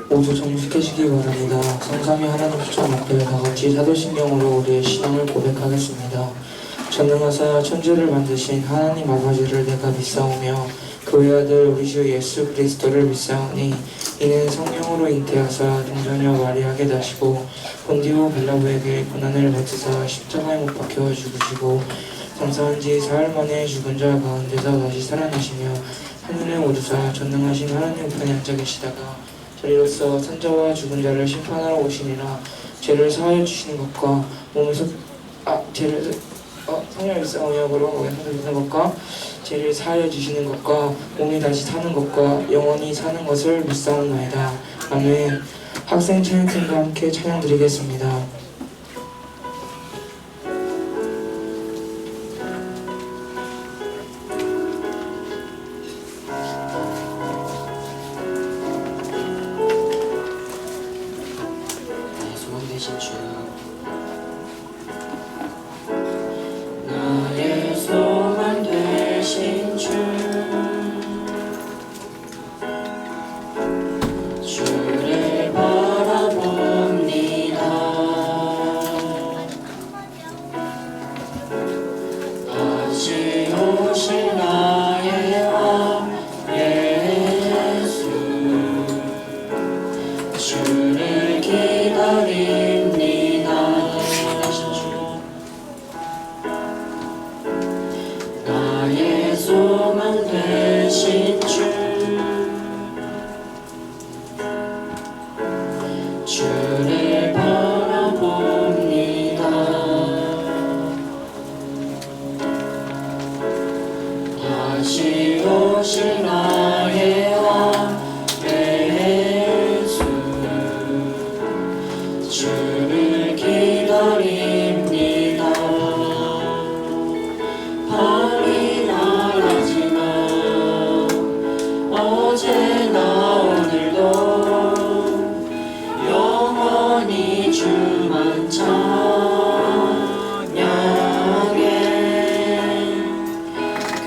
모두 정숙해지기 바랍니다. 성삼위 하나님 추천 앞에 다같이 사도신경으로 우리의 신앙을 고백하겠습니다. 전능하사 천지를 만드신 하나님 아버지를 내가 믿사오며 그 외아들 우리 주 예수 그리스도를 믿사오니 이는 성령으로 잉태하사 동정녀 마리아에게 나시고 본디오 빌라도에게 고난을 받으사 십자가에 못 박혀 죽으시고 장사한 지 사흘 만에 죽은 자 가운데서 다시 살아나시며 하늘에 오르사 전능하신 하나님 우편에 앉아 계시다가 저리로서 산자와 죽은 자를 심판하러 오시니라. 죄를 사하여 주시는 것과 몸에서 성령의 일상의역으로 하시는 것과 죄를 사하여 주시는 것과 몸이 다시 사는 것과 영원히 사는 것을 믿사옵나이다. 아멘. 학생 찬양팀과 함께 찬양 드리겠습니다. 나의 소망 되신 주, 주를 바라봅니다. 다시 오실 나의 왕 예수, 주를 기다립니다. 나의 소망 되신 주, 주를 바라봅니다. 다시 오실 나의 왕 예수, 주를 기다립니다. 밤이 나라지만 어제나 오늘도 영원히 주만 찬양해.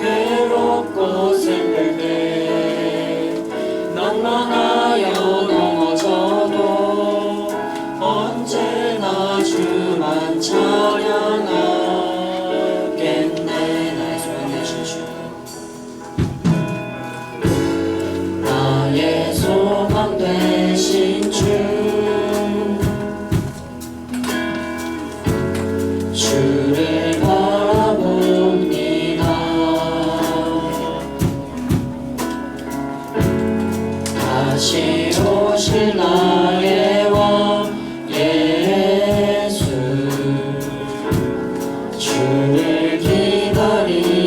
괴롭고 슬플 때 낭만하여 넘어져도 언제나 주만 찬양하겠네. 나의 소망 되신 주, 나의 소망 되신 주, 주를 바라봅니다. 다시 오실 나의 왕 예수, 주를 기다립니다.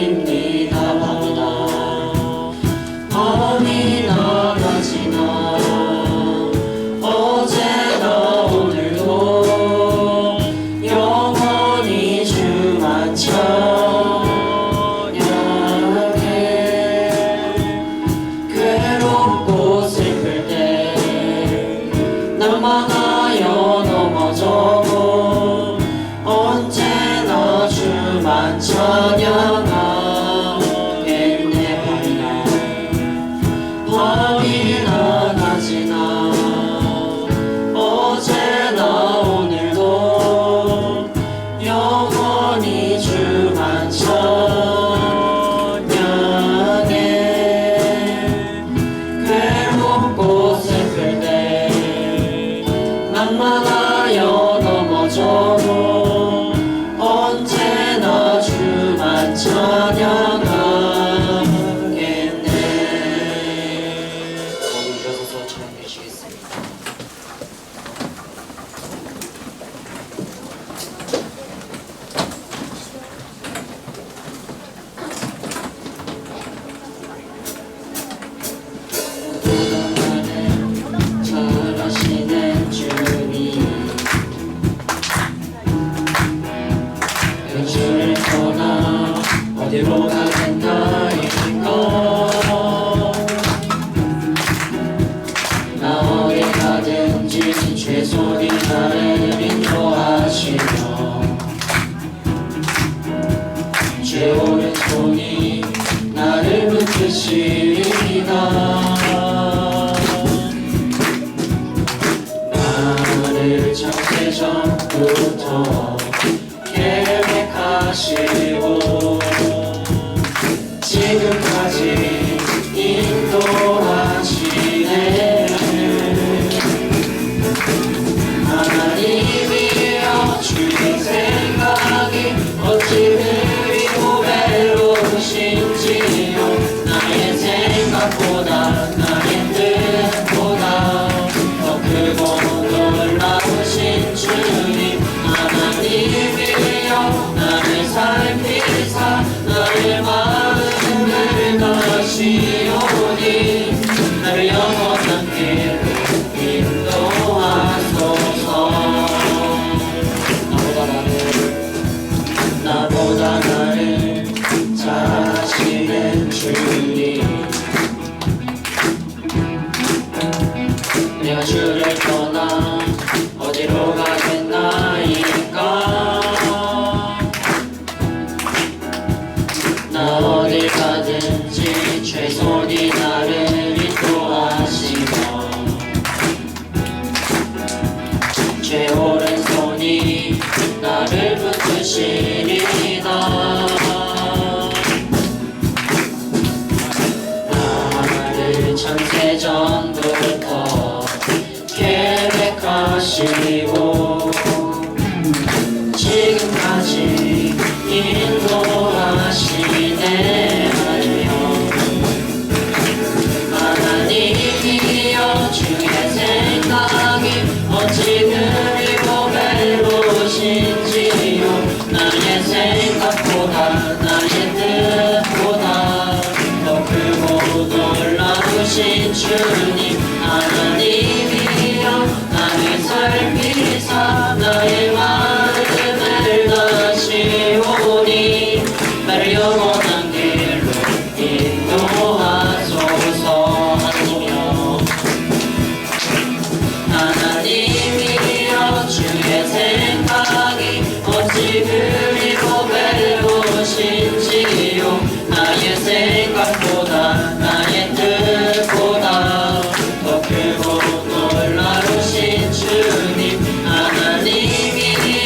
밤이 나가지만 어제나 오늘도 영원히 주만 찬양해. 괴롭고 슬플 때 낭만하여 넘어져도 언제나 주만 찬양하겠네. 밤이 나가지나 어제나 오늘도 영원히 주만 찬양해. 괴롭고 슬플 때 낭만하여 넘어져도 언제나 주만 찬양하겠네. 모두 일어서서 찬양해 주시겠습니다. 잘하시는 주님, 주를 떠나 어디로 가겠나이까. 나 어디 가든지 최선이 나를 인도하시며 제 오른손이 나를 붙드시리이다. 나를 창세전부터 계획하시고 지금까지 인도하시네. 하나님이여 주의 생각이 어찌 그리고 외로우신지요. 나의 생각보다 나의 뜻보다 더 크고 놀라우신 주님. 하나님이여 나를 살피사 나의 마음을 가시오니 나를 영원한 길로 인도하소서. 나보다 나를 잘하시는 주님. 내가 주를 떠나 어디로 가겠나이까. 나 어딜 가든지 최선이 나를 인도하시며 제 오른손이 나를 붙드시리이다. 나를 창세전부터 계획하시고 지금까지 인도하시네. 하나님이여 주의 생각이 어찌 그리고 외로우신지요. 나의 생각보다 나의 뜻보다 더 크고 놀라우신 주님. 하나님이여 나를 살피사 나의 마음을 다시오니 나를 영원한 길로 인도하소서. 하나님이여 주의 생각이 어찌 그리고 외로우신지요. 나의 생각보다 나의 뜻보다 더 크고 놀라우신 주님. 하나님이여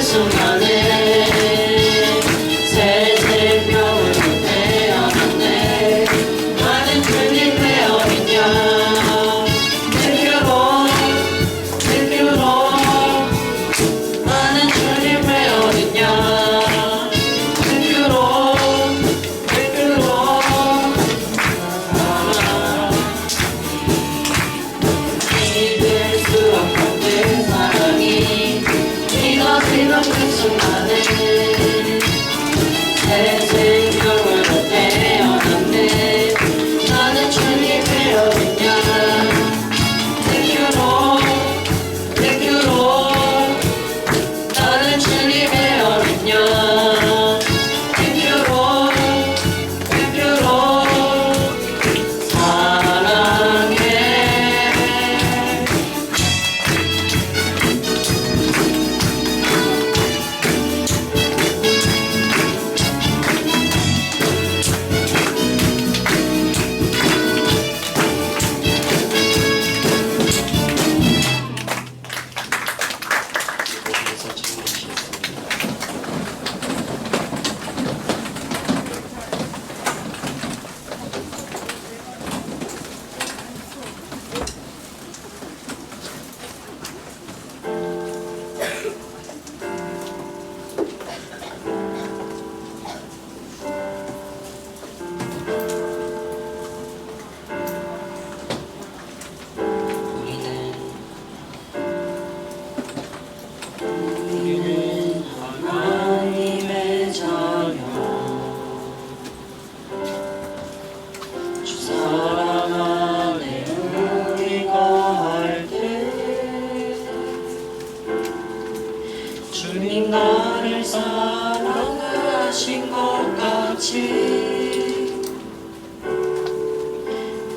순간에 새 생명으로 태어났네. 나는 주님 왜 어딨냐. Thank you Lord, Thank you Lord. 나는 주님 왜 어딨냐. Thank you Lord, Thank you Lord. 믿을 수 없던 그 사랑이 믿어지던 그 순간에 새 생명으로 태어났네. 나는 주님 왜 어딨냐. Thank you Lord, Thank you Lord. 나는 주님 왜 어딨냐. Thank you Lord, Thank you Lord. 사랑해. 모두에서 즐기시겠습니다. 우리는 하나님의 자녀 주 사랑 안에 우리가 할 때 주님 나를 사랑하신 것 같이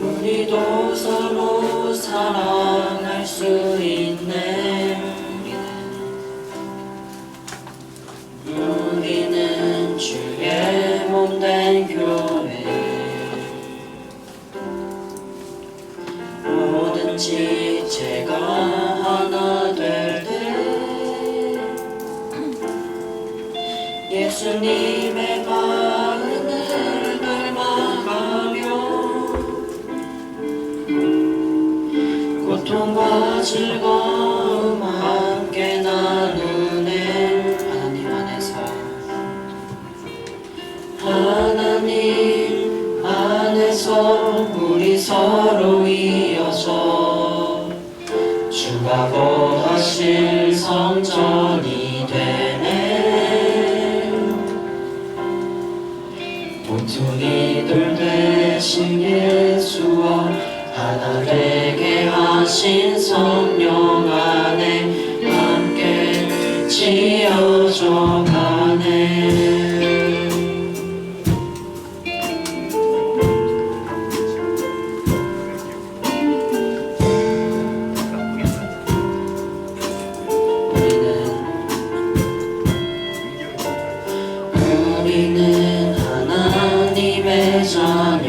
우리도 서로 사랑할 수 있네. 우리는 주의 몸된 교회 뭐든지 제가 하나 될 때 예수님의 마음을 닮아가며 고통과 즐거움 함께 나누네. 하나님 안에서 하나님 안에서 우리 서로 이어져 주가 거하실 성전이 되네. 모퉁이 돌 대신 예수와 하나 되게 하신 성령 안에 함께 지어져 가네. 우리는 하나님의 자녀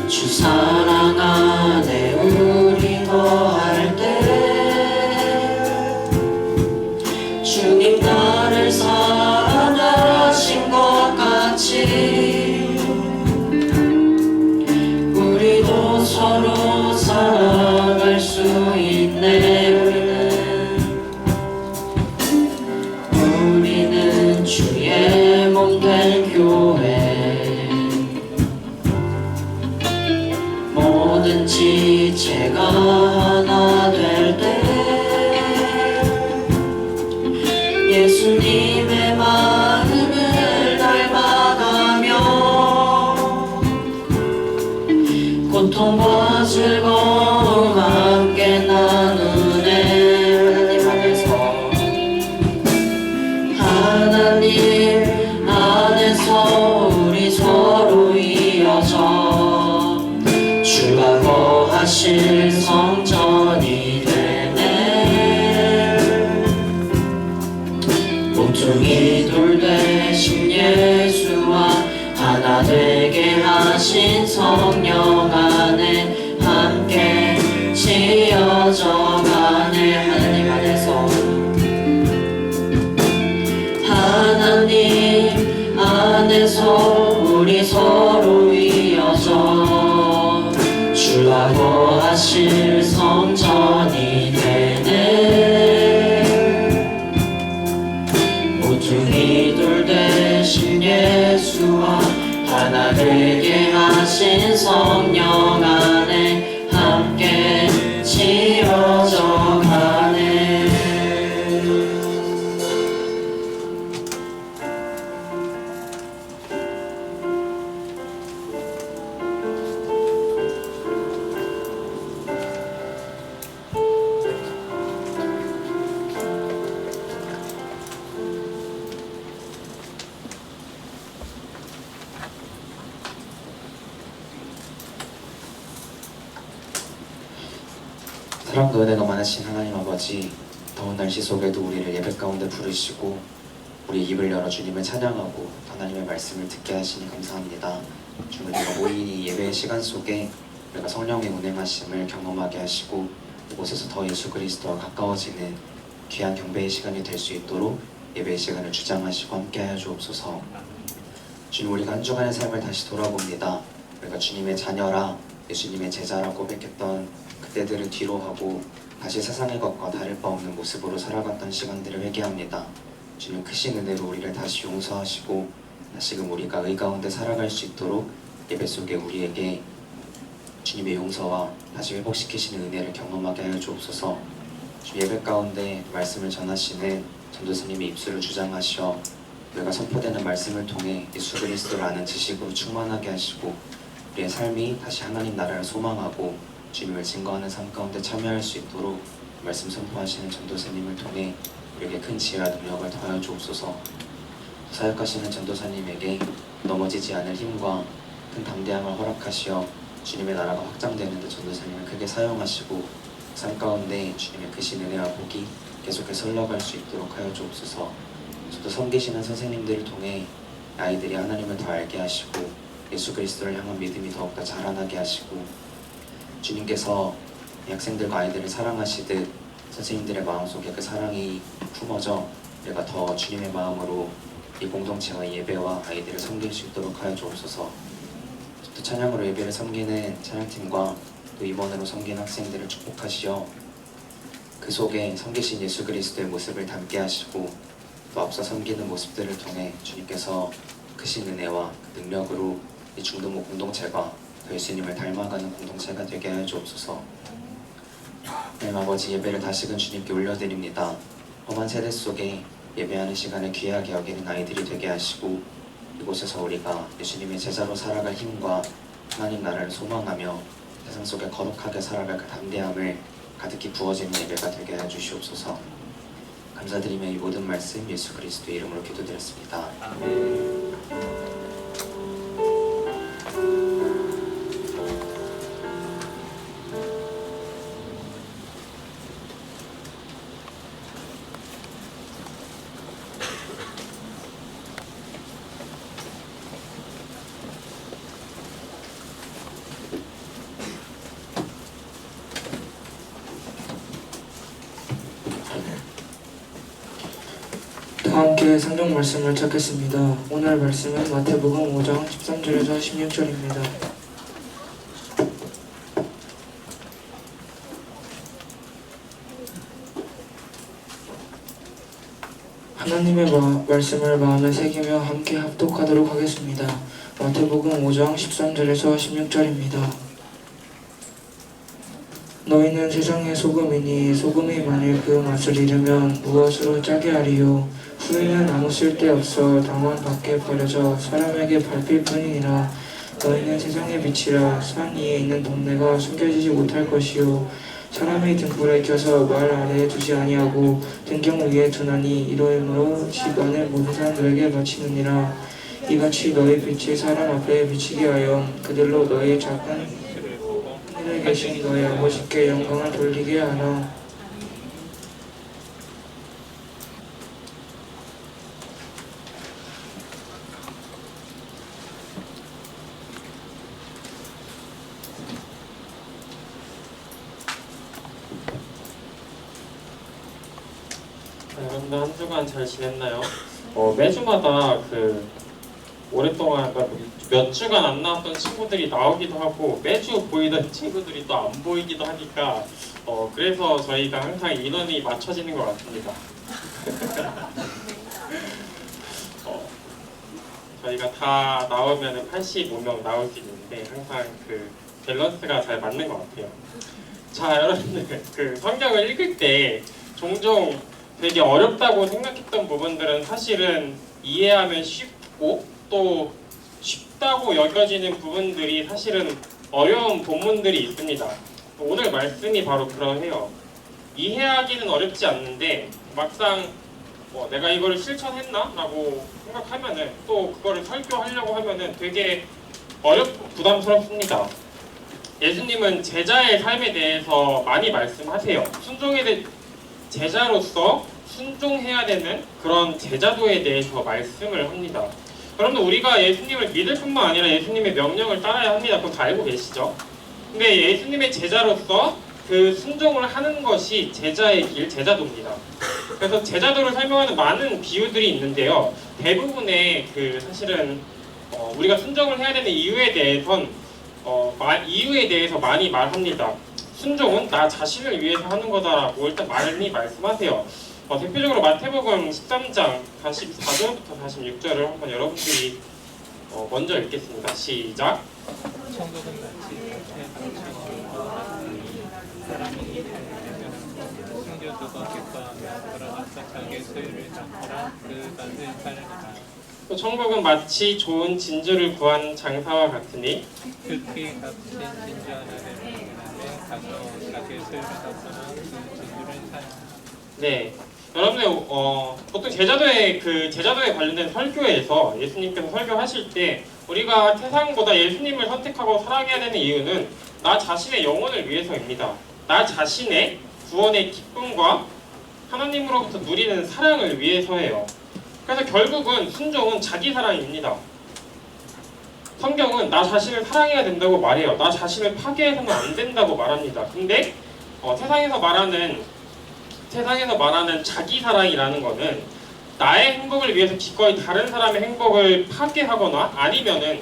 주 사랑 안에 우리 거할 때 주님 나를 사랑하신 것 같이 우리도 서로 사랑할 수 있네. 우리는 주의 몸된 교회 뭐든지 제가 하나 될 때 예수님의 마음을 닮아가며 고통과 즐거움 함께 나누네. 하나님 안에서 우리 서로 이어져 주가 거하실 성전이 되네. 모퉁이 돌 대신 예수와 하나 되게 하신 성령 안에 함께 지어져 가네. 하나님 안에 안에서 우리 서로 이어져 주와 거하실 성전이 되네. 모퉁이 돌 대신 예수와 하나 되게 하신 성령 안에 함께 지어져 가네. 사랑도 은혜가 많으신 하나님 아버지, 더운 날씨 속에도 우리를 예배 가운데 부르시고 우리 입을 열어 주님을 찬양하고 하나님의 말씀을 듣게 하시니 감사합니다. 주님, 우리가 모인 이 예배의 시간 속에 우리가 성령의 운행하심을 경험하게 하시고 이곳에서 더 예수 그리스도와 가까워지는 귀한 경배의 시간이 될 수 있도록 예배의 시간을 주장하시고 함께하여 주옵소서. 주님, 우리가 한 주간의 삶을 다시 돌아봅니다. 우리가 주님의 자녀라 예수님의 제자라 고백했던 그때들을 뒤로하고 다시 세상의 것과 다를 바 없는 모습으로 살아갔던 시간들을 회개합니다. 주님, 크신 은혜로 우리를 다시 용서하시고 다시금 우리가 의 가운데 살아갈 수 있도록 예배 속에 우리에게 주님의 용서와 다시 회복시키시는 은혜를 경험하게 하여 주옵소서. 주 예배 가운데 말씀을 전하시는 전도사님의 입술을 주장하시어 우리가 선포되는 말씀을 통해 예수 그리스도를 아는 지식으로 충만하게 하시고 우리의 삶이 다시 하나님 나라를 소망하고 주님을 증거하는 삶 가운데 참여할 수 있도록 말씀 선포하시는 전도사님을 통해 우리에게 큰 지혜와 능력을 더하여 주옵소서. 사역하시는 전도사님에게 넘어지지 않을 힘과 큰 담대함을 허락하시어 주님의 나라가 확장되는 데 전도사님을 크게 사용하시고 삶 가운데 주님의 크신 은혜와 복이 계속해서 흘러갈 수 있도록 하여 주옵소서. 저도 섬기시는 선생님들을 통해 아이들이 하나님을 더 알게 하시고 예수 그리스도를 향한 믿음이 더욱더 자라나게 하시고 주님께서 학생들과 아이들을 사랑하시듯 선생님들의 마음속에 그 사랑이 품어져 우리가 더 주님의 마음으로 이 공동체와 예배와 아이들을 섬길 수 있도록 하여 주옵소서. 또 찬양으로 예배를 섬기는 찬양팀과 또 임원으로 섬기는 학생들을 축복하시어 그 속에 섬기신 예수 그리스도의 모습을 담게 하시고 또 앞서 섬기는 모습들을 통해 주님께서 크신 은혜와 그 능력으로 이 중도모 공동체가 더 예수님을 닮아가는 공동체가 되게 하여 주옵소서. 하나님 아버지, 예배를 다시금 주님께 올려드립니다. 험한 세대 속에 예배하는 시간을 귀하게 여기는 아이들이 되게 하시고 이곳에서 우리가 예수님의 제자로 살아갈 힘과 하나님 나라를 소망하며 세상 속에 거룩하게 살아갈 그 담대함을 가득히 부어지는 예배가 되게 하여 주시옵소서. 감사드리며 이 모든 말씀 예수 그리스도의 이름으로 기도드렸습니다. 다 함께 성경 말씀을 찾겠습니다. 오늘 말씀은 마태복음 5장 13절에서 16절입니다. 하나님의 말씀을 마음에 새기며 함께 합독하도록 하겠습니다. 마태복음 5장 13절에서 16절입니다. 너희는 세상의 소금이니 소금이 만일 그 맛을 잃으면 무엇으로 짜게 하리요? 후에는 아무 쓸데없어 다만 밖에 버려져 사람에게 밟힐 뿐이니라. 너희는 세상의 빛이라. 산 위에 있는 동네가 숨겨지지 못할 것이요 사람의 등불에 켜서 말 아래에 두지 아니하고 등경 위에 두나니 이러므로 집 안에 모든 사람들에게 바치느니라. 이같이 너희 빛이 사람 앞에 비치게 하여 그들로 너희 작은 하늘에 계신 너희 아버지께 영광을 돌리게 하라. 여러분들 한 주간 잘 지냈나요? 매주마다 그 오랫동안 그러니까 몇 주간 안 나왔던 친구들이 나오기도 하고 매주 보이던 친구들이 또 안 보이기도 하니까 그래서 저희가 항상 인원이 맞춰지는 것 같습니다. 저희가 다 나오면 85명 나올 수 있는데 항상 그 밸런스가 잘 맞는 것 같아요. 자, 여러분들 그 성경을 읽을 때 종종 되게 어렵다고 생각했던 부분들은 사실은 이해하면 쉽고 또 쉽다고 여겨지는 부분들이 사실은 어려운 본문들이 있습니다. 오늘 말씀이 바로 그러해요. 이해하기는 어렵지 않는데 막상 내가 이걸 실천했나? 라고 생각하면은 또 그거를 설교하려고 하면은 되게 어렵고 부담스럽습니다. 예수님은 제자의 삶에 대해서 많이 말씀하세요. 제자로서 순종해야 되는 그런 제자도에 대해서 말씀을 합니다. 여러분들 우리가 예수님을 믿을 뿐만 아니라 예수님의 명령을 따라야 합니다. 그건 다 알고 계시죠? 근데 예수님의 제자로서 그 순종을 하는 것이 제자의 길, 제자도입니다. 그래서 제자도를 설명하는 많은 비유들이 있는데요. 대부분의 그 사실은 우리가 순종을 해야 되는 이유에 대해서 많이 말합니다. 순종은 나 자신을 위해서 하는 거다라고 일단 많이 말씀하세요. 대표적으로 마태복음 13장 44절부터 46절을 한번 여러분들이 먼저 읽겠습니다. 시작. 천국은 마치 사람이 일을 하려면 숨겨두고 기뻐하며 돌아가서 자기의 소유를 갚으라 그 밭을 팔으리라. 또 천국은 마치 좋은 진주를 구한 장사와 같으니 극히 값진 진주 하나를 발견하되 가서 자기의 소유를 갚으면 그 진주를 사야. 네, 여러분들 보통 제자도에 관련된 설교에서 예수님께서 설교하실 때 우리가 세상보다 예수님을 선택하고 살아가야 되는 이유는 나 자신의 영혼을 위해서입니다. 나 자신의 구원의 기쁨과 하나님으로부터 누리는 사랑을 위해서예요. 그래서 결국은 순종은 자기 사랑입니다. 성경은 나 자신을 사랑해야 된다고 말해요. 나 자신을 파괴해서는 안 된다고 말합니다. 근데 세상에서 말하는 자기 사랑이라는 거는 나의 행복을 위해서 기꺼이 다른 사람의 행복을 파괴하거나 아니면은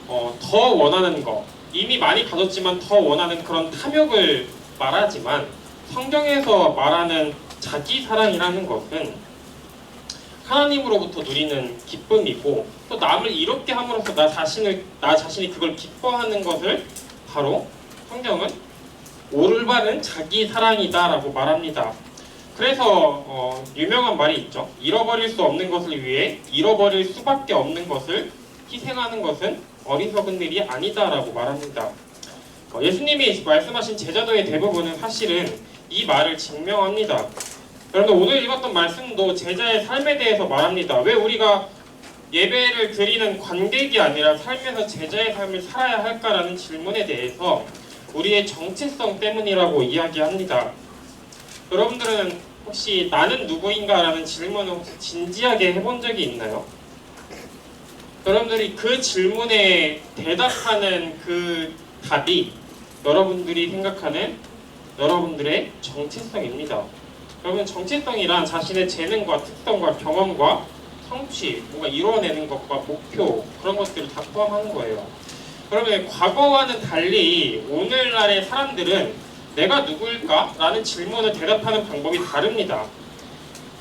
더 원하는 거, 이미 많이 가졌지만 더 원하는 그런 탐욕을 말하지만 성경에서 말하는 자기 사랑이라는 것은 하나님으로부터 누리는 기쁨이고 또 남을 이롭게 함으로써 나 자신이 그걸 기뻐하는 것을 바로 성경은 올바른 자기 사랑이다라고 말합니다. 그래서 유명한 말이 있죠. 잃어버릴 수 없는 것을 위해 잃어버릴 수밖에 없는 것을 희생하는 것은 어리석은 일이 아니다라고 말합니다. 예수님이 말씀하신 제자도의 대부분은 사실은 이 말을 증명합니다. 여러분 오늘 읽었던 말씀도 제자의 삶에 대해서 말합니다. 왜 우리가 예배를 드리는 관객이 아니라 삶에서 제자의 삶을 살아야 할까라는 질문에 대해서 우리의 정체성 때문이라고 이야기합니다. 여러분들은 혹시 나는 누구인가라는 질문을 혹시 진지하게 해본 적이 있나요? 여러분들이 그 질문에 대답하는 그 답이 여러분들이 생각하는 여러분들의 정체성입니다. 여러분 정체성이란 자신의 재능과 특성과 경험과 성취, 뭔가 이뤄내는 것과 목표 그런 것들을 다 포함하는 거예요. 그러면 과거와는 달리 오늘날의 사람들은 내가 누구일까? 라는 질문을 대답하는 방법이 다릅니다.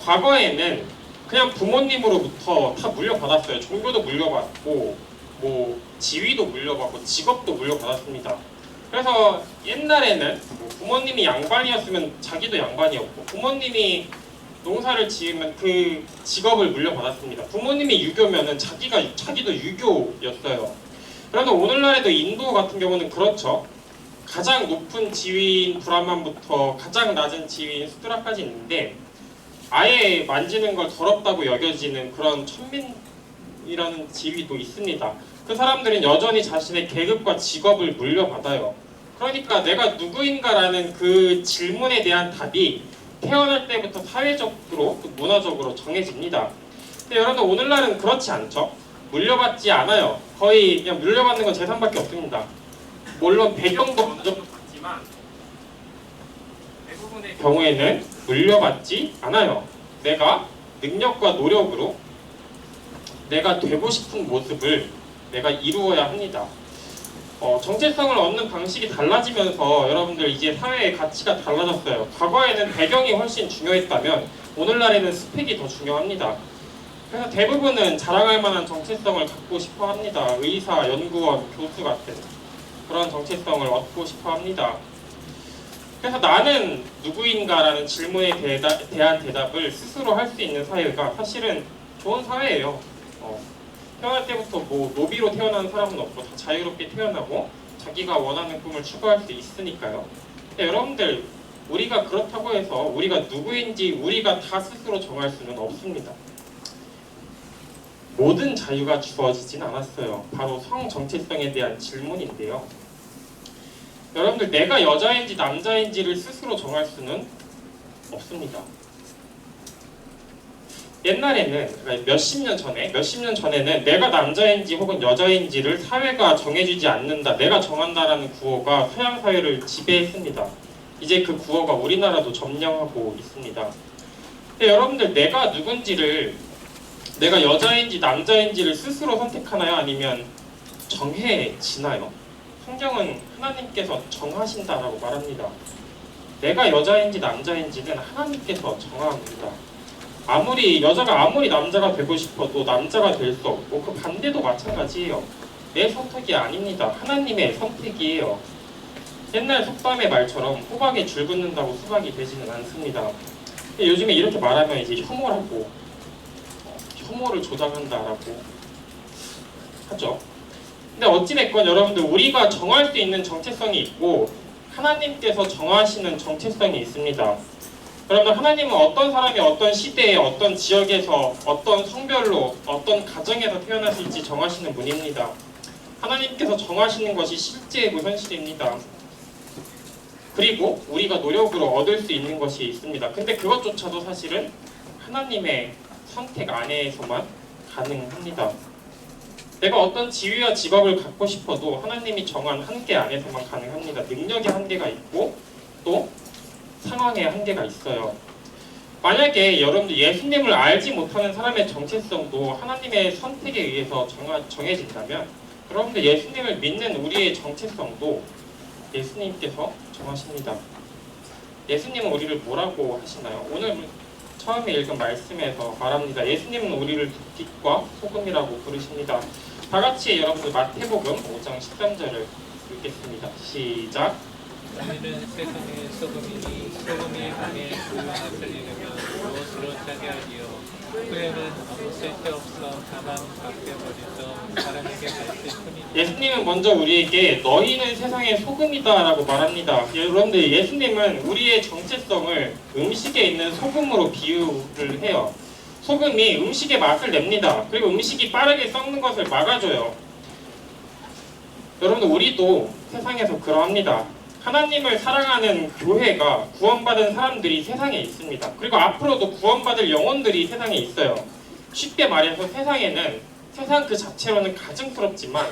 과거에는 그냥 부모님으로부터 다 물려받았어요. 종교도 물려받고 지위도 물려받고 직업도 물려받았습니다. 그래서 옛날에는 부모님이 양반이었으면 자기도 양반이었고 부모님이 농사를 지으면 그 직업을 물려받았습니다. 부모님이 유교면은 자기도 유교였어요. 그러나 오늘날에도 인도 같은 경우는 그렇죠. 가장 높은 지위인 브라만부터 가장 낮은 지위인 수드라까지 있는데 아예 만지는 걸 더럽다고 여겨지는 그런 천민이라는 지위도 있습니다. 그 사람들은 여전히 자신의 계급과 직업을 물려받아요. 그러니까 내가 누구인가라는 그 질문에 대한 답이 태어날 때부터 사회적으로 또 문화적으로 정해집니다. 근데 여러분 오늘날은 그렇지 않죠? 물려받지 않아요. 거의 그냥 물려받는 건 재산밖에 없습니다. 물론 배경도 먼저 받지만 대부분의 경우에는 물려받지 않아요. 내가 능력과 노력으로 내가 되고 싶은 모습을 내가 이루어야 합니다. 정체성을 얻는 방식이 달라지면서 여러분들 이제 사회의 가치가 달라졌어요. 과거에는 배경이 훨씬 중요했다면 오늘날에는 스펙이 더 중요합니다. 그래서 대부분은 자랑할 만한 정체성을 갖고 싶어 합니다. 의사, 연구원, 교수 같은 그런 정체성을 얻고 싶어 합니다. 그래서 나는 누구인가라는 질문에 대한 대답을 스스로 할 수 있는 사회가 사실은 좋은 사회예요. 태어날 때부터 뭐 노비로 태어난 사람은 없고 다 자유롭게 태어나고 자기가 원하는 꿈을 추구할 수 있으니까요. 근데 여러분들 우리가 그렇다고 해서 우리가 누구인지 우리가 다 스스로 정할 수는 없습니다. 모든 자유가 주어지진 않았어요. 바로 성 정체성에 대한 질문인데요. 여러분들 내가 여자인지 남자인지를 스스로 정할 수는 없습니다. 옛날에는 몇십 년 전에는 내가 남자인지 혹은 여자인지를 사회가 정해주지 않는다, 내가 정한다라는 구호가 서양 사회를 지배했습니다. 이제 그 구호가 우리나라도 점령하고 있습니다. 근데 여러분들 내가 누군지를 내가 여자인지 남자인지를 스스로 선택하나요? 아니면 정해지나요? 성경은 하나님께서 정하신다라고 말합니다. 내가 여자인지 남자인지는 하나님께서 정합니다. 여자가 아무리 남자가 되고 싶어도 남자가 될 수 없고 그 반대도 마찬가지예요. 내 선택이 아닙니다. 하나님의 선택이에요. 옛날 속담의 말처럼 호박에 줄 긋는다고 수박이 되지는 않습니다. 요즘에 이렇게 말하면 이제 혐오를 조장한다라고 하죠. 근데 어찌됐건 여러분들 우리가 정할 수 있는 정체성이 있고 하나님께서 정하시는 정체성이 있습니다. 여러분들 하나님은 어떤 사람이 어떤 시대에 어떤 지역에서 어떤 성별로 어떤 가정에서 태어났을지 정하시는 분입니다. 하나님께서 정하시는 것이 실제이고 현실입니다. 그리고 우리가 노력으로 얻을 수 있는 것이 있습니다. 근데 그것조차도 사실은 하나님의 선택 안에서만 가능합니다. 내가 어떤 지위와 직업을 갖고 싶어도 하나님이 정한 한계 안에서만 가능합니다. 능력의 한계가 있고 또 상황의 한계가 있어요. 만약에 여러분들 예수님을 알지 못하는 사람의 정체성도 하나님의 선택에 의해서 정해진다면 여러분들 예수님을 믿는 우리의 정체성도 예수님께서 정하십니다. 예수님은 우리를 뭐라고 하시나요? 오늘 처음에 읽은 말씀에서 말합니다. 예수님은 우리를 빛과 소금이라고 부르십니다. 다 같이 여러분들 마태복음 5장 13절을 읽겠습니다. 시작. 너희는 세상의 소금이니 소금이 향해 그 맛을 잃으면 무엇으로 짜게 하리요. 후에는 아무 쓸데없어 다만 밖에 버려져 사람에게 갈칠 뿐이니. 예수님은 먼저 우리에게 너희는 세상의 소금이다 라고 말합니다. 여러분들 예수님은 우리의 정체성을 음식에 있는 소금으로 비유를 해요. 소금이 음식의 맛을 냅니다. 그리고 음식이 빠르게 썩는 것을 막아줘요. 여러분들 우리도 세상에서 그러합니다. 하나님을 사랑하는 교회가 구원받은 사람들이 세상에 있습니다. 그리고 앞으로도 구원받을 영혼들이 세상에 있어요. 쉽게 말해서 세상 그 자체로는 가증스럽지만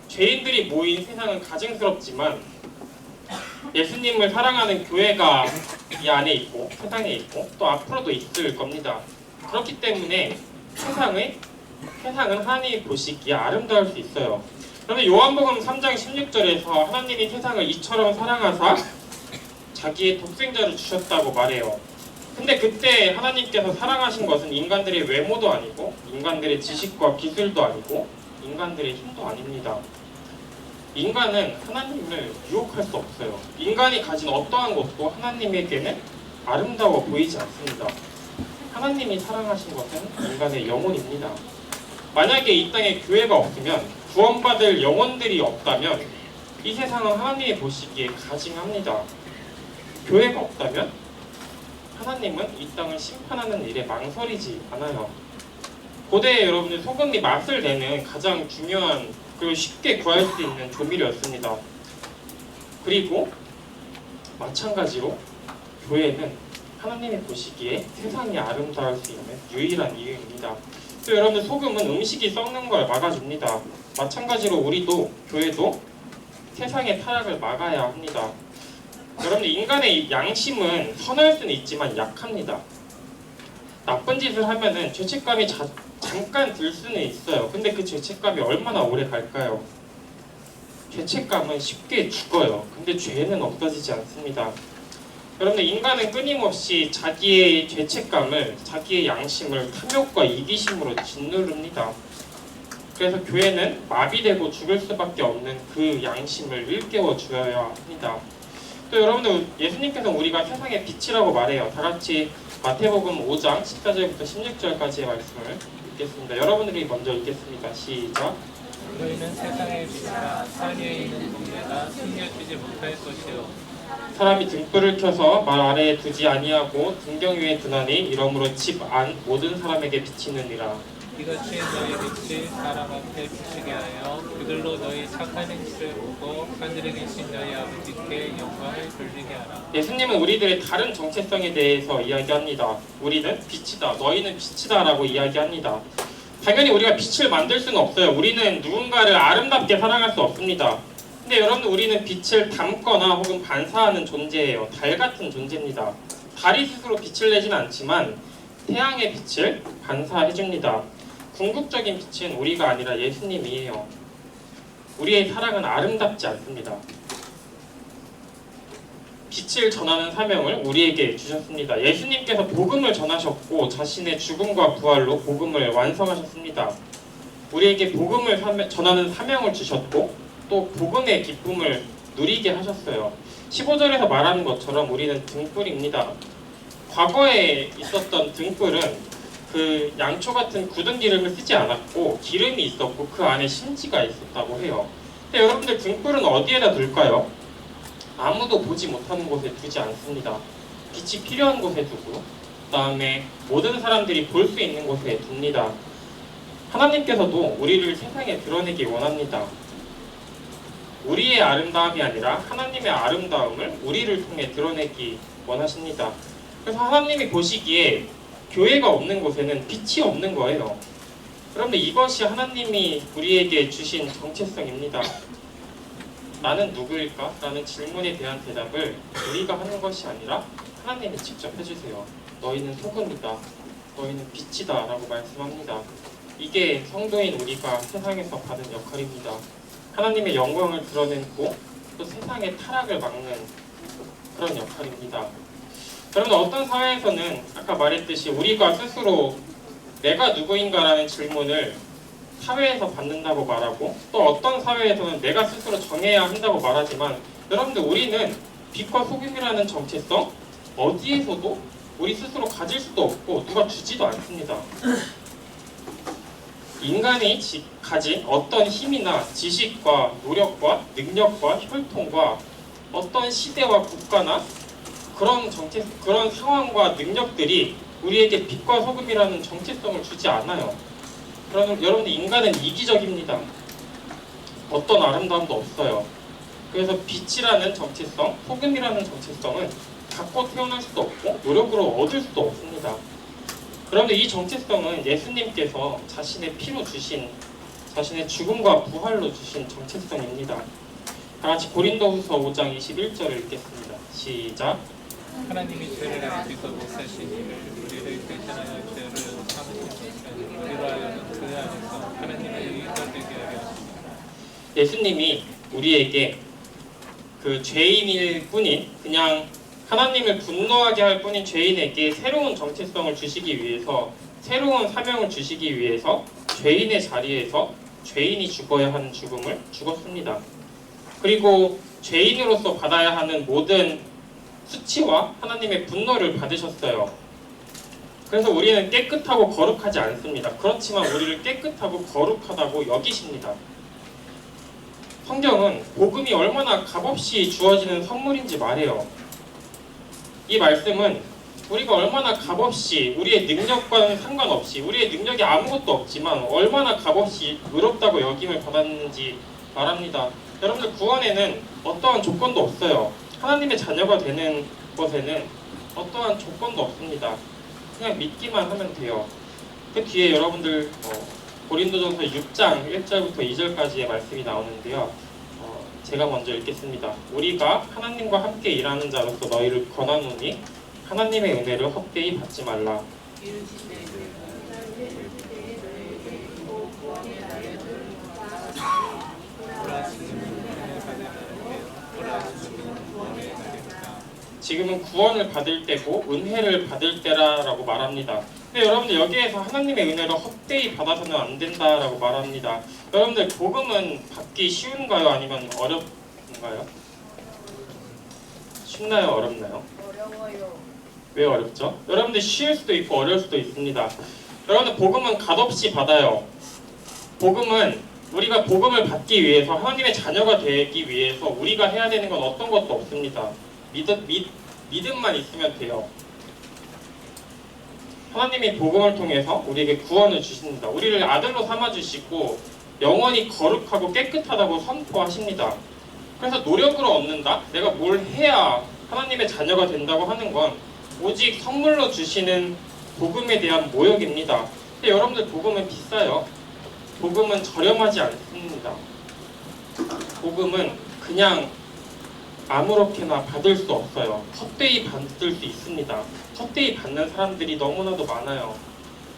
죄인들이 모인 세상은 가증스럽지만 예수님을 사랑하는 교회가 이 안에 있고 세상에 있고 또 앞으로도 있을 겁니다. 그렇기 때문에 세상은 하나님이 보시기에 아름다울 수 있어요. 그런데 요한복음 3장 16절에서 하나님이 세상을 이처럼 사랑하사 자기의 독생자를 주셨다고 말해요. 근데 그때 하나님께서 사랑하신 것은 인간들의 외모도 아니고 인간들의 지식과 기술도 아니고 인간들의 힘도 아닙니다. 인간은 하나님을 유혹할 수 없어요. 인간이 가진 어떠한 것도 하나님에게는 아름다워 보이지 않습니다. 하나님이 사랑하신 것은 인간의 영혼입니다. 만약에 이 땅에 교회가 없으면 구원받을 영혼들이 없다면 이 세상은 하나님이 보시기에 가증합니다. 교회가 없다면 하나님은 이 땅을 심판하는 일에 망설이지 않아요. 고대에 여러분들 소금이 맛을 내는 가장 중요한 그리고 쉽게 구할 수 있는 조미료였습니다. 그리고 마찬가지로 교회는 하나님이 보시기에 세상이 아름다울 수 있는 유일한 이유입니다. 또 여러분들 소금은 음식이 썩는 걸 막아줍니다. 마찬가지로 우리도 교회도 세상의 타락을 막아야 합니다. 여러분들 인간의 양심은 선할 수는 있지만 약합니다. 나쁜 짓을 하면은 죄책감이 잠깐 들 수는 있어요. 근데 그 죄책감이 얼마나 오래 갈까요? 죄책감은 쉽게 죽어요. 근데 죄는 없어지지 않습니다. 여러분들, 인간은 끊임없이 자기의 죄책감을, 자기의 양심을 탐욕과 이기심으로 짓누릅니다. 그래서 교회는 마비되고 죽을 수밖에 없는 그 양심을 일깨워 주어야 합니다. 또 여러분들, 예수님께서 우리가 세상의 빛이라고 말해요. 다 같이 마태복음 5장 14절부터 16절까지의 말씀을 읽겠습니다. 여러분들이 먼저 읽겠습니다. 시작. 너희는 세상의 빛이라 산 위에 있는 동네가 숨겨지지 못할 것이요 사람이 등불을 켜서 말 아래에 두지 아니하고 등경 위에 두나니 이러므로 집 안 모든 사람에게 비치느니라. 이것이 너희 빛이 사람 앞에 비치게 하여 그들로 너희 착한 행실을 보고 하늘에 계신 너희 아버지께 영광을 돌리게 하라. 예수님은 우리들의 다른 정체성에 대해서 이야기합니다. 우리는 빛이다, 너희는 빛이다 라고 이야기합니다. 당연히 우리가 빛을 만들 수는 없어요. 우리는 누군가를 아름답게 사랑할 수 없습니다. 근데 여러분, 우리는 빛을 담거나 혹은 반사하는 존재예요. 달 같은 존재입니다. 달이 스스로 빛을 내지는 않지만 태양의 빛을 반사해줍니다. 궁극적인 빛은 우리가 아니라 예수님이에요. 우리의 사랑은 아름답지 않습니다. 빛을 전하는 사명을 우리에게 주셨습니다. 예수님께서 복음을 전하셨고 자신의 죽음과 부활로 복음을 완성하셨습니다. 우리에게 복음을 전하는 사명을 주셨고 또 복음의 기쁨을 누리게 하셨어요. 15절에서 말하는 것처럼 우리는 등불입니다. 과거에 있었던 등불은 그 양초 같은 굳은 기름을 쓰지 않았고 기름이 있었고 그 안에 심지가 있었다고 해요. 근데 여러분들, 등불은 어디에다 둘까요? 아무도 보지 못하는 곳에 두지 않습니다. 빛이 필요한 곳에 두고 그 다음에 모든 사람들이 볼 수 있는 곳에 둡니다. 하나님께서도 우리를 세상에 드러내기 원합니다. 우리의 아름다움이 아니라 하나님의 아름다움을 우리를 통해 드러내기 원하십니다. 그래서 하나님이 보시기에 교회가 없는 곳에는 빛이 없는 거예요. 그런데 이것이 하나님이 우리에게 주신 정체성입니다. 나는 누구일까? 라는 질문에 대한 대답을 우리가 하는 것이 아니라 하나님이 직접 해주세요. 너희는 소금이다, 너희는 빛이다 라고 말씀합니다. 이게 성도인 우리가 세상에서 받은 역할입니다. 하나님의 영광을 드러내고 또 세상의 타락을 막는 그런 역할입니다. 여러분, 어떤 사회에서는 아까 말했듯이 우리가 스스로 내가 누구인가라는 질문을 사회에서 받는다고 말하고 또 어떤 사회에서는 내가 스스로 정해야 한다고 말하지만, 여러분들, 우리는 빛과 소금이라는 정체성 어디에서도 우리 스스로 가질 수도 없고 누가 주지도 않습니다. 인간이 가진 어떤 힘이나 지식과 노력과 능력과 혈통과 어떤 시대와 국가나 그런 상황과 능력들이 우리에게 빛과 소금이라는 정체성을 주지 않아요. 그러면 여러분들, 인간은 이기적입니다. 어떤 아름다움도 없어요. 그래서 빛이라는 정체성, 소금이라는 정체성은 갖고 태어날 수도 없고 노력으로 얻을 수도 없습니다. 그런데 이 정체성은 예수님께서 자신의 피로 주신, 자신의 죽음과 부활로 주신 정체성입니다. 다 같이 고린도후서 5장 21절을 읽겠습니다. 시작. 하나님이 죄를 아시고 못 사신 이를 우리를 대신하여 죄를 삼으신 우리로 하여금 그 안에서 하나님의 의가 되게 하려 하십니다. 예수님이 우리에게 그 죄인일 뿐인, 그냥 하나님을 분노하게 할 뿐인 죄인에게 새로운 정체성을 주시기 위해서, 새로운 사명을 주시기 위해서 죄인의 자리에서 죄인이 죽어야 하는 죽음을 죽었습니다. 그리고 죄인으로서 받아야 하는 모든 수치와 하나님의 분노를 받으셨어요. 그래서 우리는 깨끗하고 거룩하지 않습니다. 그렇지만 우리를 깨끗하고 거룩하다고 여기십니다. 성경은 복음이 얼마나 값없이 주어지는 선물인지 말해요. 이 말씀은 우리가 얼마나 값없이, 우리의 능력과는 상관없이, 우리의 능력이 아무것도 없지만 얼마나 값없이 의롭다고 여김을 받았는지 말합니다. 여러분들, 구원에는 어떠한 조건도 없어요. 하나님의 자녀가 되는 것에는 어떠한 조건도 없습니다. 그냥 믿기만 하면 돼요. 그 뒤에 여러분들 고린도전서 6장 1절부터 2절까지의 말씀이 나오는데요. 제가 먼저 읽겠습니다. 우리가 하나님과 함께 일하는 자로서 너희를 권하노니 하나님의 은혜를 헛되이 받지 말라. 지금은 구원을 받을 때고 은혜를 받을 때라라고 말합니다. 근데 여러분들 여기에서 하나님의 은혜를 헛되이 받아서는 안 된다라고 말합니다. 여러분들 복음은 받기 쉬운가요? 아니면 어렵나요? 쉽나요? 어렵나요? 어려워요. 왜 어렵죠? 여러분들 쉬울 수도 있고 어려울 수도 있습니다. 여러분들 복음은 값없이 받아요. 복음은 우리가 복음을 받기 위해서 하나님의 자녀가 되기 위해서 우리가 해야 되는 건 어떤 것도 없습니다. 믿음만 있으면 돼요. 하나님이 복음을 통해서 우리에게 구원을 주십니다. 우리를 아들로 삼아주시고 영원히 거룩하고 깨끗하다고 선포하십니다. 그래서 노력으로 얻는다? 내가 뭘 해야 하나님의 자녀가 된다고 하는 건 오직 선물로 주시는 복음에 대한 모욕입니다. 근데 여러분들 복음은 비싸요. 복음은 저렴하지 않습니다. 복음은 그냥 아무렇게나 받을 수 없어요. 헛되이 받을 수 있습니다. 헛되이 받는 사람들이 너무나도 많아요.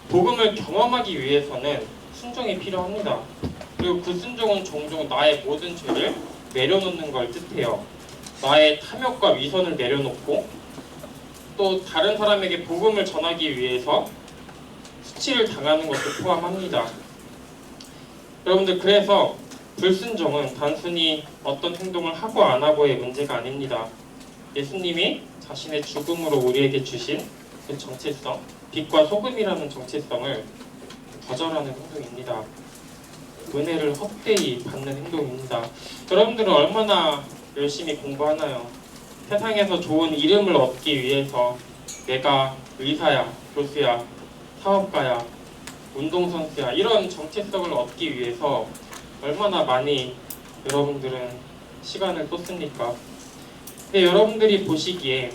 복음을 경험하기 위해서는 순종이 필요합니다. 그리고 그 순종은 종종 나의 모든 죄를 내려놓는 걸 뜻해요. 나의 탐욕과 위선을 내려놓고 또 다른 사람에게 복음을 전하기 위해서 수치를 당하는 것도 포함합니다. 여러분들 그래서 불순종은 단순히 어떤 행동을 하고 안 하고의 문제가 아닙니다. 예수님이 자신의 죽음으로 우리에게 주신 그 정체성, 빛과 소금이라는 정체성을 거절하는 행동입니다. 은혜를 헛되이 받는 행동입니다. 여러분들은 얼마나 열심히 공부하나요? 세상에서 좋은 이름을 얻기 위해서 내가 의사야, 교수야, 사업가야, 운동선수야 이런 정체성을 얻기 위해서 얼마나 많이 여러분들은 시간을 쏟습니까? 근데 여러분들이 보시기에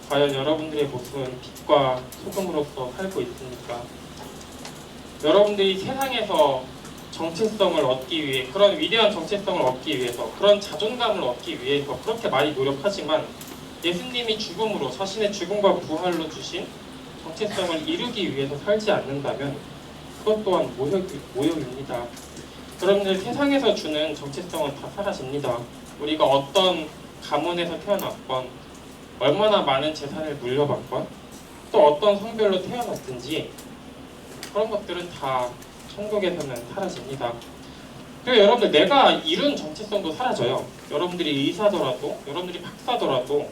과연 여러분들의 모습은 빛과 소금으로서 살고 있습니까? 여러분들이 세상에서 정체성을 얻기 위해 그런 위대한 정체성을 얻기 위해서 그런 자존감을 얻기 위해서 그렇게 많이 노력하지만 예수님이 죽음으로 자신의 죽음과 부활로 주신 정체성을 이루기 위해서 살지 않는다면 그것 또한 모욕입니다. 여러분들 세상에서 주는 정체성은 다 사라집니다. 우리가 어떤 가문에서 태어났건 얼마나 많은 재산을 물려받건 또 어떤 성별로 태어났든지 그런 것들은 다 천국에서는 사라집니다. 그리고 여러분들 내가 이룬 정체성도 사라져요. 여러분들이 의사더라도 여러분들이 박사더라도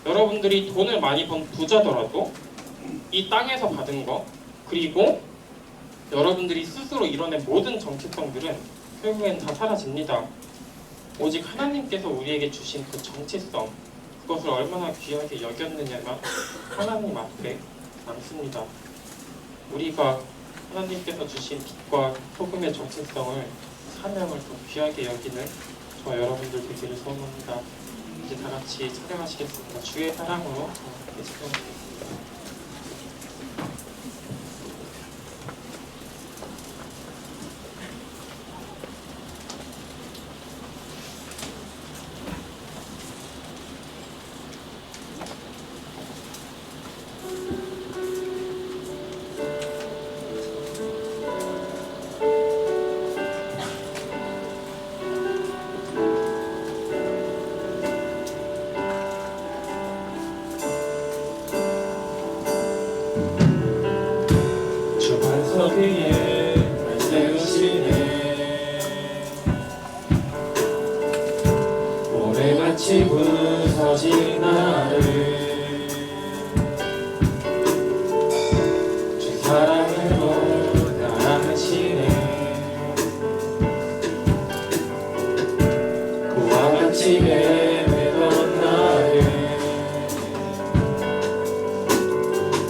여러분들이 돈을 많이 번 부자더라도 이 땅에서 받은 거 그리고 여러분들이 스스로 이뤄낸 모든 정체성들은 결국엔 다 사라집니다. 오직 하나님께서 우리에게 주신 그 정체성 그것을 얼마나 귀하게 여겼느냐가 하나님 앞에 남습니다. 우리가 하나님께서 주신 빛과 소금의 정체성을 사명을 더 귀하게 여기는 저 여러분들 되기를 소원합니다. 이제 다 같이 찬양하시겠습니다. 주의 사랑으로 함께 찬양하시겠습니다. 주만석 위에 세우시네 모래같이 부서진 나를 주 사랑으로 나아가시네 그와 같이 헤매던 나를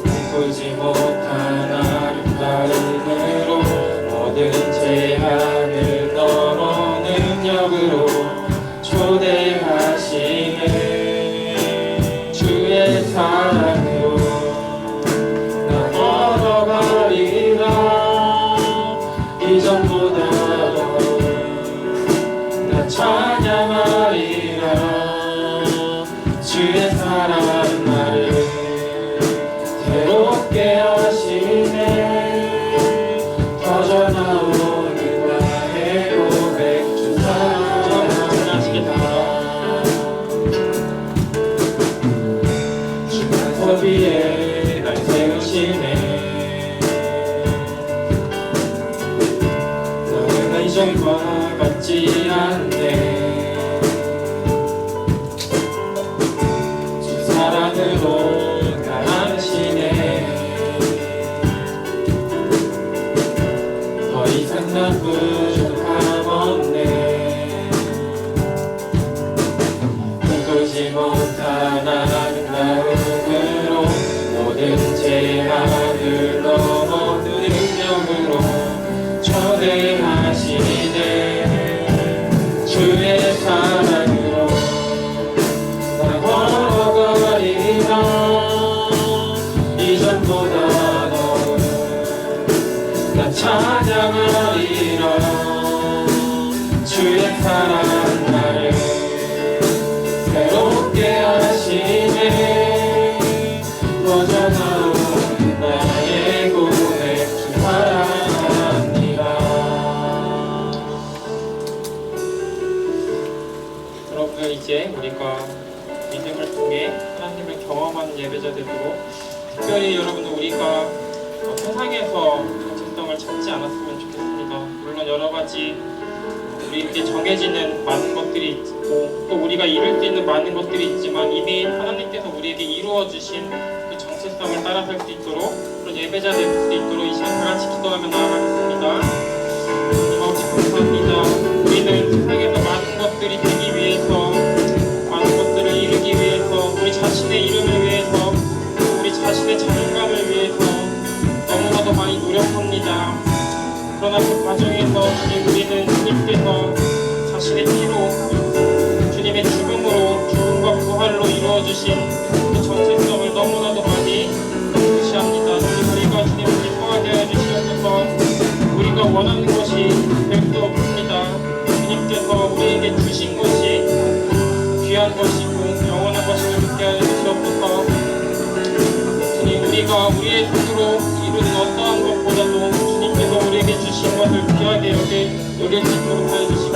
기쁘지 못한 아름다움으로 모든 제한을 넘어는 역으로 초대하시네 주의 사랑으로 나 걸어가리라 이전보다 나 찬양하리라 주의 사랑 나를 새롭게 하시네 터져 하늘 넘어 능력으로 전행하시네. 주의 사랑으로 나 걸어가리라. 이전보다 더 나 찬양하리라. 주의 사랑 나를 새롭게 하시네. 꺼져나온 나의 고백 사랑합니다. 여러분들 이제 우리가 믿음을 통해 하나님을 경험하는 예배자 되도록 특별히 여러분들 우리가 세상에서 정체성을 찾지 않았으면 좋겠습니다. 물론 여러 가지 우리에게 정해지는 많은 것들이 있고 또 우리가 이룰 수 있는 많은 것들이 있지만 이미 하나님께서 우리에게 이루어 주신 그 정체성을 따라갈 수 있도록 그런 예배자 될 수 있도록 이 시간 다 같이 기도하며 나아가겠습니다. 하나님 아버지 감사합니다. 우리는 세상에서 많은 것들이 되기 위해서 많은 것들을 이루기 위해서 우리 자신의 이름을 위해서 우리 자신의 자존감을 위해서 너무나도 많이 노력합니다. 그러나 그 과정에서 주님 우리는 주님께서 자신의 피로 주님의 죽음으로 죽음과 부활로 이루어주신 그 정체성을 너무나도 많이 무시합니다. 주님 우리가 주님을 기뻐하게 하여 주시옵소서. 우리가 원하는 것이 될 수 없습니다. 주님께서 우리에게 주신 것이 귀한 것이고 영원한 것임을 믿게 하여 주시옵소서. 주님 우리가 우리의 스스로 이루는 어떠한 것보다도 주님께서 우리에게 주신 것을 귀하게 여길 수 있도록 하여 주시고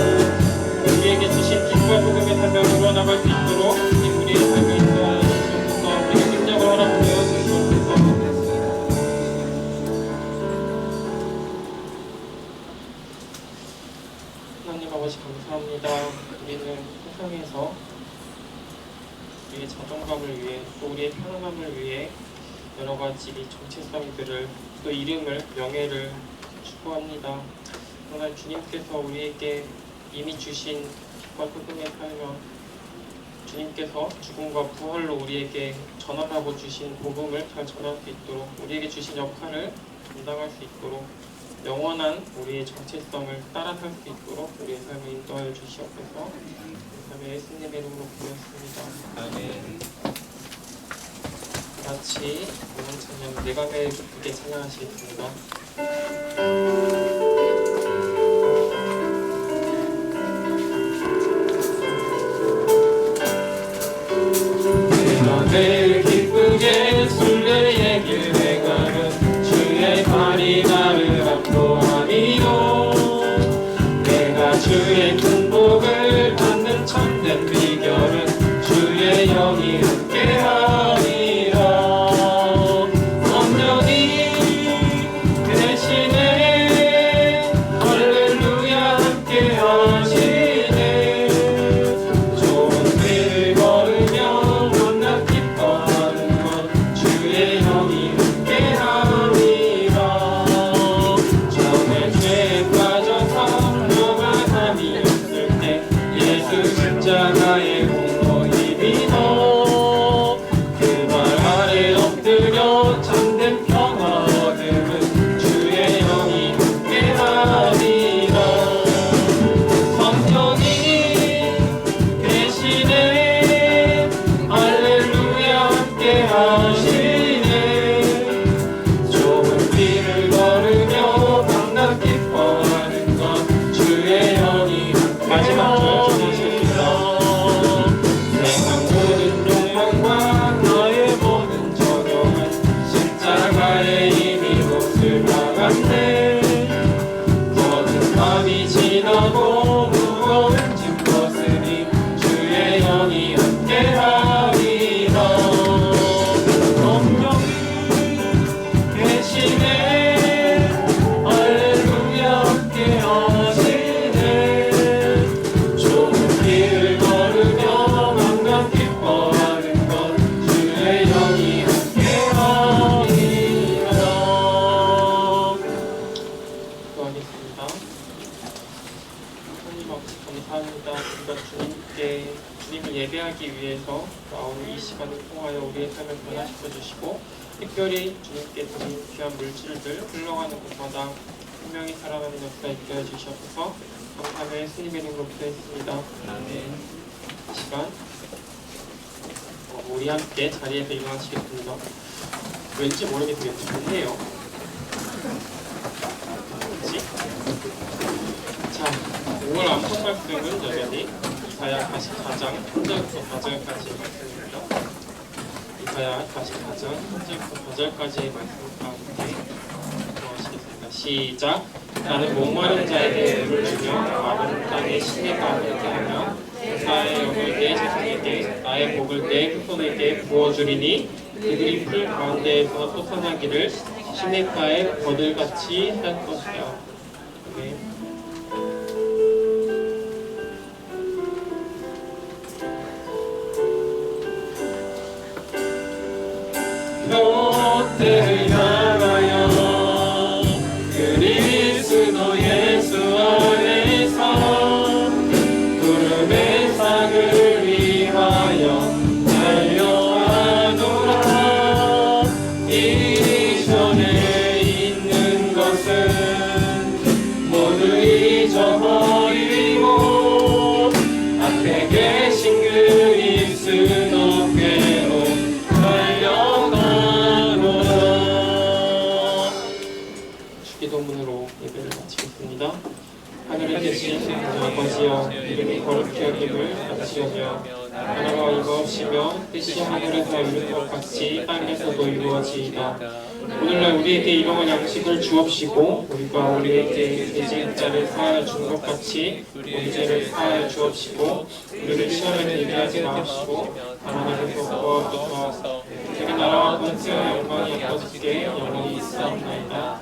우리에게 주신 빛과 소금의 삶을 이루어나갈 수 있도록 주님 우리의 삶을 인도하여 주시옵소서. 우리에게 능력을 허락하여 주시옵소서. 하나님 아버지 감사합니다. 우리는 세상에서 우리의 자존감을 위해 또 우리의 편안함을 위해 여러 가지 정체성들을 또 이름을 명예를 추구합니다. 그러나 주님께서 우리에게 이미 주신 빛과 소금의 삶을 주님께서 죽음과 부활로 우리에게 전하라고 주신 복음을 잘 전할 수 있도록 우리에게 주신 역할을 감당할 수 있도록 영원한 우리의 정체성을 따라갈 수 있도록 우리의 삶을 인도하여 주시옵소서. 그다음에 예수님의 이름으로 기도했습니다. 아멘. 같이 오늘 찬양 내가 매 기쁘게 찬양하시겠습니다. 내가 매일 기쁘게 순례의 길 행하는 주의 발이 나를 압도하리요. 내가 주의 큰 복을 받는 참된 비결은 주의 영이 함께하리라. 성령이 대신에 할렐루야 함께하시네. 좋은 길을 걸으며 만나 기뻐하는 것 주의 영이 함께하리라. 처음에 죄에 빠져서 너가 담이 없을 때 예수 십자가의 공로 힘이너 그 발 아래 엎드려 참된 평화 얻음은 주의 영이 함께하리라. 성령이 대신에 할렐루야 함께하시네. 좁은 길을 걸으며 강남 기뻐하는 것 주의 영이 마지막 주시옵소서. 세상 모든 욕망과 너의 모든 적용은 십자가의 이미 못을 박았네. 거듭 밤이 지나고 무거운 짐 벗으니 주의 영이 함께하리라. 성령이 대신에 할렐루야 함께하시네. 좁은 길을 걸으며 만남 기뻐하는 것 주의 영이 함께하리라. 기도하겠습니다. 하나님 아버지 감사합니다. 우리가 주님을 예배하기 위해서 나온 이 시간을 통하여 우리의 삶을 변화시켜 주시고 특별히 주님께 드린 귀한 물질들 흘러가는 곳마다 분명히 살아가는 역사 있게 해주시옵소서. 감사하며 스님의 이름으로 기도했습니다. 이 시간 우리 함께 자리에서 일어나시겠습니다. 왠지 모르게 되게 좋네요. 그렇지? 자, 5월 암송 말씀은 여전히 이사야 44장 1절부터 4절까지의 말씀입니다. 이사야 44장 1절부터 4절까지의 말씀 가운데 하시겠습니다. 시작! 나는 목마른 자에게 물을 주며 마른 땅에 신의 가운데 하며 나의 영을 내 자손에게 나의 복을 내 후손에게 부어주리니 그들이 풀 가운데에서 솟아나기를 시냇가의 버들같이 할 것이다. 아멘. 롯데를 향하여 그리스도 예수 안에서 구름의 상을 위하여 달려가노라. 이전에 있는 것은 모두 잊어버리고 앞에 계신 그리스도 께로 기도문으로 예배를 마치겠습니다. 하늘에 계신 아버지여, 이름이 거룩히 여김을 같이 여겨 나라가 이루어지며 뜻이 하늘에서 이룬 것 같이 땅에서도 이루어지이다. 오늘날 우리에게 일용할 양식을 주옵시고 우리가 우리에게 죄지은 자를 사하여 준 것 같이 우리 죄를 사하여 주옵시고 우리를 시험에 들게 하지 마옵시고 다만 하늘에서 구하옵소서. 그의 나라와 권세와 영광이 아버지께 영원히 있사옵나이다.